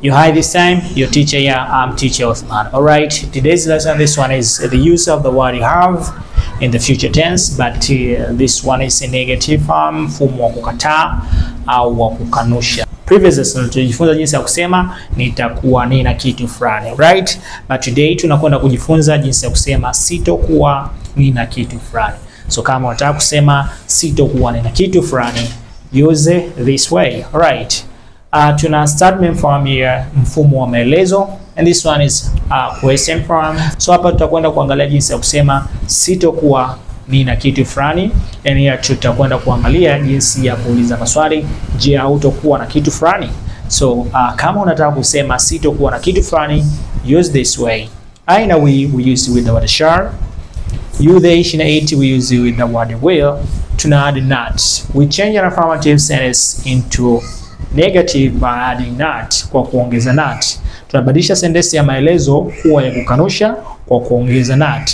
You hi this time, your teacher here, I'm teacher Osman. Alright, today's lesson, this one is the use of the word you have in the future tense, but this one is in negative form, mfumo wa kukataa au wa kukanusha. Previous lesson tulijifunza jinsi ya kusema nitakuwa nina kitu fulani, right? But today tunakwenda kujifunza jinsi ya kusema sitokuwa nina kitu fulani. So kama unataka kusema sitokuwa nina kitu fulani, use it this way. Alright. Tuna statement form here, mfumo wa maelezo, and this one is question form. So hapa tutakwenda kuangalia jinsi ya kusema sitokuwa nina kitu fulani, and here tutakwenda kuangalia jinsi ya kuuliza maswali, je, hautokuwa na kitu fulani? So kama unataka kusema sitokuwa na kitu fulani, use this way. I know we use it with the word shall. You the na it we use it with the word will. Tuna add not. We change an affirmative sentence into negative by adding not, kwa kuongeza not. Tunabadilisha sentensi ya maelezo kuwa ya kukanusha kwa kuongeza not.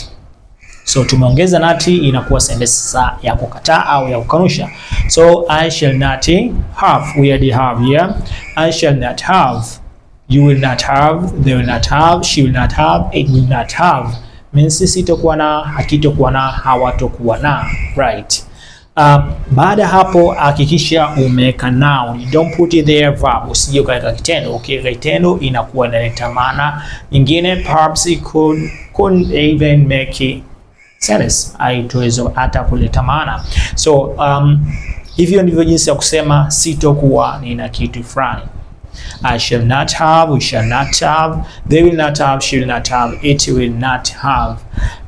So tumeongeza not, inakuwa sentensi ya kukataa au ya kukanusha. So I shall not have, we already have here. I shall not have, you will not have, they will not have, she will not have, it will not have. Means sitokuwa na, hakitokuwa na, hawatokuwa na, right? Baada hapo hakikisha umeweka noun. Don't put it there verb. Usije ukaweka kitendo. Ukiweka kitendo inakuwa inaleta maana nyingine. Perhaps it couldn't even make sense. Haitoweza hata kuleta maana. So hivyo ndivyo jinsi ya kusema sitokuwa nina kitu fulani. I shall not have, we shall not have, they will not have, she will not have, it will not have.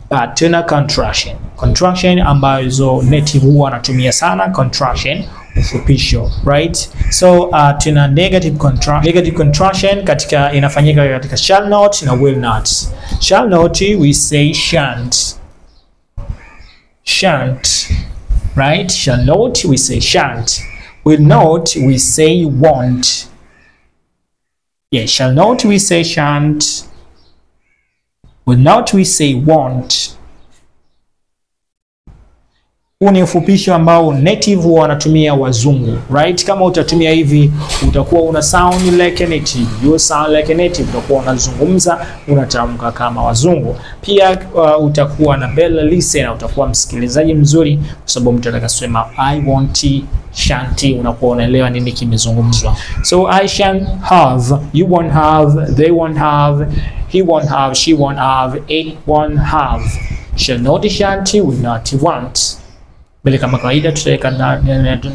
But tuna contraction. Contraction ambazo native huwa anatumia sana, contraction ufupisho, right? So tuna negative contraction katika inafanyika katika shall not na will not. Shall not we say shan't. Shan't, right? Shall not we say shan't. Will not we say won't. Yeah, shall not we say shan't. Will not we say won't. Huu ni ufupisho ambao native wanatumia wazungu, right? Kama utatumia hivi utakuwa una sound like a native, you sound like a native, utakuwa unazungumza unatamka kama wazungu. Pia utakuwa na better listener, utakuwa msikilizaji mzuri kwa sababu mtu atakasema I want, shan't, unakuwa unaelewa nini kimezungumzwa. So I shan't have, you won't have, they won't have, he won't have, she won't have, it won't have. Shall not, shan't, will not, want. Bila kama kawaida tutaweka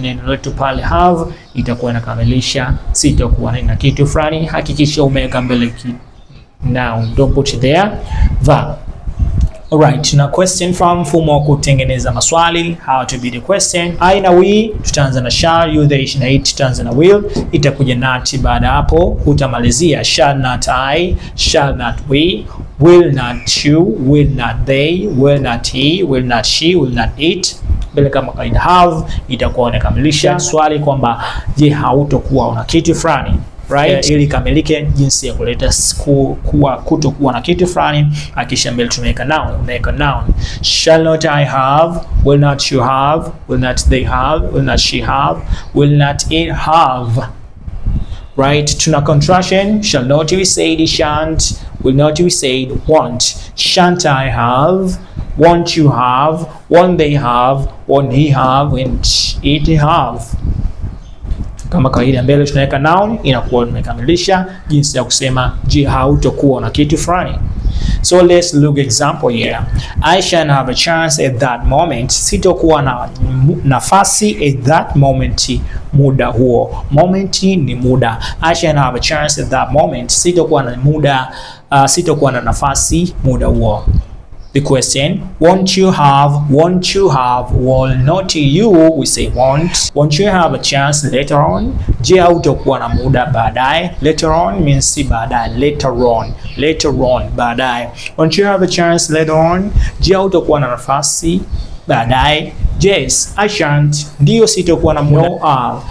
neno letu pale have, itakuwa inakamilisha sitokuwa na kitu fulani. Hakikisha umeweka mbele noun, don't put it there verb. Alright, tuna question form, mfumo wa kutengeneza maswali, how to be the question. I na we, tutaanza na shall, you the na it, tutaanza na will, itakuja not. Baada hapo utamalizia shall not I, shall not we, will not you, will not they, will not he, will not she, will not it. Bila kama kawaida have itakuwa inakamilisha swali kwamba je, hautokuwa una kitu fulani, right? Ili kamilike jinsi ya kuleta kutokuwa na kitu fulani, akisha mbele tumeweka noun, unaweka noun. Shall not I have, will not you have, will not they have, will not she have, will not it have. Right? Tuna contraction. Shall not we say shan't, will not we say won't. Shan't I have, won't you have, won't they have, won't he have, won't it have. Kama kawaida mbele tunaweka noun, inakuwa tumekamilisha jinsi ya kusema je, hautokuwa na kitu fulani. So let's look example here. I shall have a chance at that moment. Sitokuwa na nafasi at that moment, muda huo. Moment ni muda. I shall have a chance at that moment. Sitokuwa na muda, sitokuwa na nafasi muda huo. The question, won't you have, won't you have, will not you, we say won't. Won't you have a chance later on? Je, hautokuwa na muda baadaye? Later on means si baadaye, later on. Later on, baadaye. Won't you have a chance later on? Je, hautokuwa na nafasi baadaye? Yes, I shan't. Ndio sitokuwa na muda. No,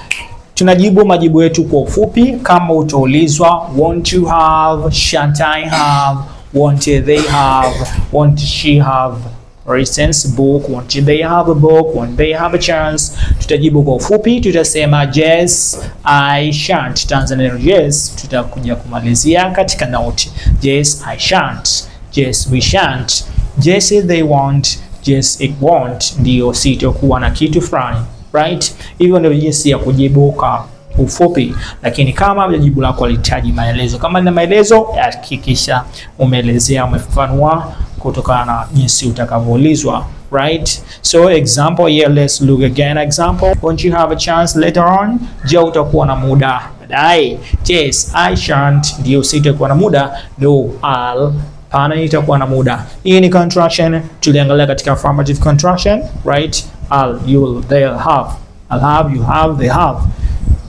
tunajibu majibu yetu kwa ufupi. Kama utaulizwa won't you have, shan't I have, won't they have, won't she have, For instance, book, won't they have a book, won't they have a chance. Tutajibu kwa ufupi, tutasema yes, I shan't. Tutaanza neno yes, tutakuja kumalizia katika note. Yes, I shan't. Yes, we shan't. Yes, they won't. Yes, it won't. Ndio sitokuwa na kitu fulani. Right? Hivyo ndio jinsi ya kujibu kwa ufupi, lakini kama jibu lako linahitaji maelezo, kama lina maelezo, hakikisha umeelezea, umefafanua kutokana na jinsi utakavyoulizwa. Right? So example here, let's look again. Example, won't you have a chance later on? Je, utakuwa na muda baadaye? Yes, I shan't. Ndio sitakuwa na muda. No, I'll. Pana nitakuwa na muda. Hii ni contraction, tuliangalia katika affirmative contraction. Right? I'll, you'll, they'll have. I'll have, you have, they have.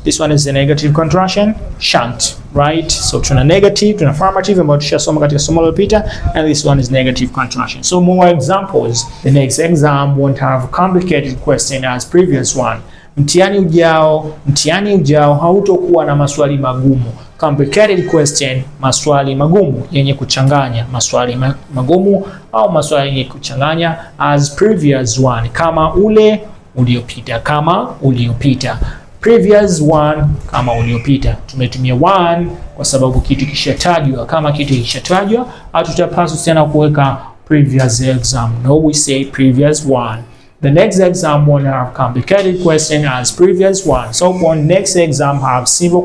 This one is a negative contraction, shan't, right? So tuna negative, tuna affirmative ambayo tushasoma katika somo lililopita, and this one is negative contraction. So more examples. The next exam won't have a complicated question as previous one. Mtihani ujao hautokuwa na maswali magumu. Complicated question, maswali magumu yenye kuchanganya, maswali magumu au maswali yenye kuchanganya as previous one, kama ule uliopita, kama uliopita. Previous one, kama uliopita. Tumetumia one kwa sababu kitu kishatajwa. Kama kitu kishatajwa, hatutapaswa tena kuweka previous exam. No, we say previous one. The next exam won't have complicated question as previous one. So for next exam have simple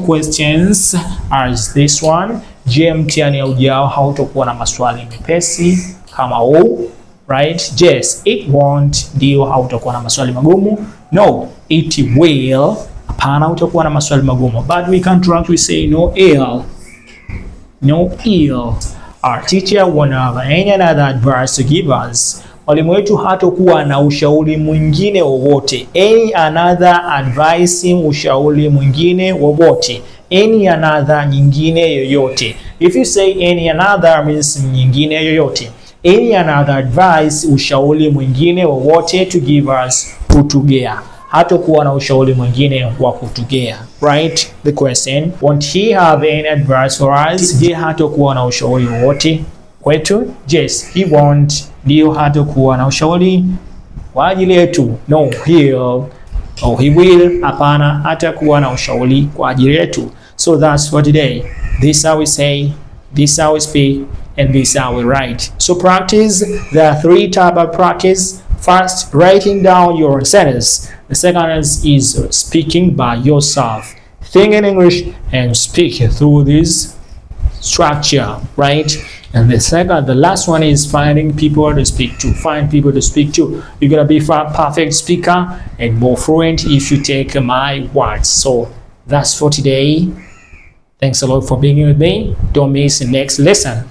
questions as this one. Je, mtihani ujao hautakuwa na maswali mepesi kama huu. Right? Yes, it won't. Ndio hautakuwa na maswali magumu. No, it will. Hapana, utakuwa na maswali magumu. But we contract, we say no ill. No ill. Our teacher won't have any other advice to give us. Mwalimu wetu hatakuwa na ushauri mwingine wowote. Any another advice, ushauri mwingine wowote. Any another, nyingine yoyote. If you say any another means nyingine yoyote. Any another advice, ushauri mwingine wowote, to give us, kutugea. Hatakuwa na ushauri mwingine wa kutugea. Right? The question, won't he have any advice for us? Je, hatakuwa na ushauri wowote kwetu? Yes, he won't. Ndio hatakuwa na ushauri kwa ajili yetu. No, he'll. Oh, he will. Hapana, hatakuwa na ushauri kwa ajili yetu. So that's for today. This is how we say, this is how we speak, and this is how we write. So practice. There are 3 types of practice. First, writing down your sentence. The second is speaking by yourself. Think in English and speak through this structure, right? And the last one is finding people to speak to. Find people to speak to. You're gonna be a perfect speaker and more fluent if you take my words. So that's for today. Thanks a lot for being with me. Don't miss the next lesson.